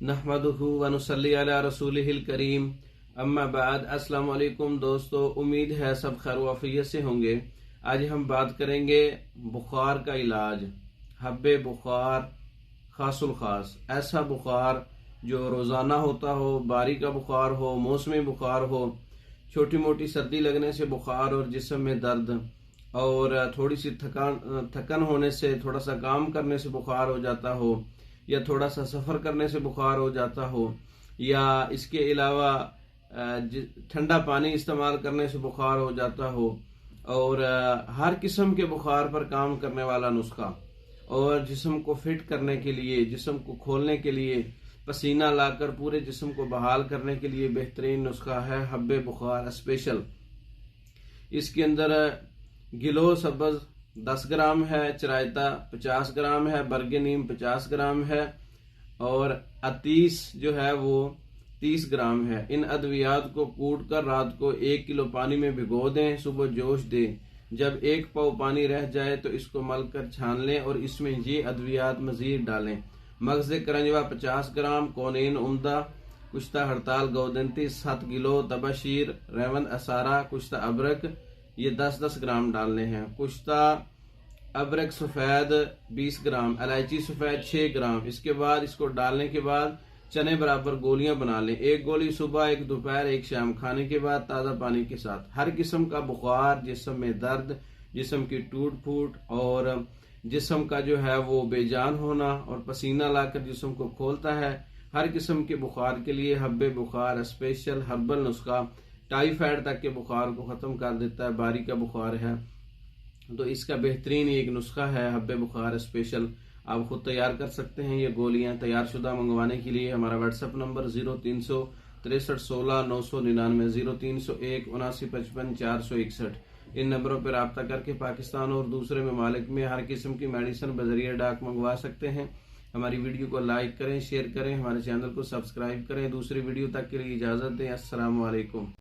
नहमदुहु व नुसल्ली अला रसूलिहिल करीम अम्मा बाद। अस्सलाम वालेकुम दोस्तों, उम्मीद है सब खैर वाफियत से होंगे। आज हम बात करेंगे बुखार का इलाज। हब्बे बुखार खासुल खास, ऐसा बुखार जो रोज़ाना होता हो, बारी का बुखार हो, मौसमी बुखार हो, छोटी मोटी सर्दी लगने से बुखार और जिस्म में दर्द और थोड़ी सी थकन होने से, थोड़ा सा काम करने से बुखार हो जाता हो, या थोड़ा सा सफ़र करने से बुखार हो जाता हो, या इसके अलावा ठंडा पानी इस्तेमाल करने से बुखार हो जाता हो, और हर किस्म के बुखार पर काम करने वाला नुस्खा और जिस्म को फिट करने के लिए, जिस्म को खोलने के लिए, पसीना लाकर पूरे जिस्म को बहाल करने के लिए बेहतरीन नुस्खा है हब्बे बुखार स्पेशल। इसके अंदर गिलो सब्ज 10 ग्राम है, चरायता 50 ग्राम है, बरगे नीम 50 ग्राम है और अतीस जो है वो 30 ग्राम है। इन अद्वियात को कूट कर रात को 1 किलो पानी में भिगो दें, सुबह जोश दें। जब 1 पाव पानी रह जाए तो इसको मलकर छान लें और इसमें ये अद्वियात मजीद डालें। मगज़ करंजवा 50 ग्राम, कोनीन उम्दा, कुश्ता हड़ताल गौदंती 7 किलो, तबाशीर रेवंद असारा, कुश्ता अबरक ये 10-10 ग्राम डालने हैं। कुश्ता अबरक सफ़ेद 20 ग्राम, इलायची सफ़ेद 6 ग्राम। इसके बाद इसको डालने के बाद चने बराबर गोलियां बना लें। 1 गोली सुबह, 1 दोपहर, 1 शाम, खाने के बाद ताज़ा पानी के साथ। हर किस्म का बुखार, जिस्म में दर्द, जिस्म की टूट फूट और जिस्म का जो है वो बेजान होना और पसीना लाकर जिस्म को खोलता है, हर किस्म के बुखार के लिए हब्बे बुखार स्पेशल हर्बल नुस्खा टाइफाइड तक के बुखार को ख़त्म कर देता है। बारी का बुखार है तो इसका बेहतरीन एक नुस्खा है हब्बे बुखार स्पेशल। आप खुद तैयार कर सकते हैं। ये गोलियां तैयार शुदा मंगवाने के लिए हमारा व्हाट्सएप नंबर 0363 16 999 0301 7955 461। इन नंबरों पर रब्ता करके पाकिस्तान और दूसरे ममालिक में हर किस्म की मेडिसिन बजरिया डाक मंगवा सकते हैं। हमारी वीडियो को लाइक करें, शेयर करें, हमारे चैनल को सब्सक्राइब करें। दूसरी वीडियो तक के लिए इजाज़त दें। अस्सलाम वालेकुम।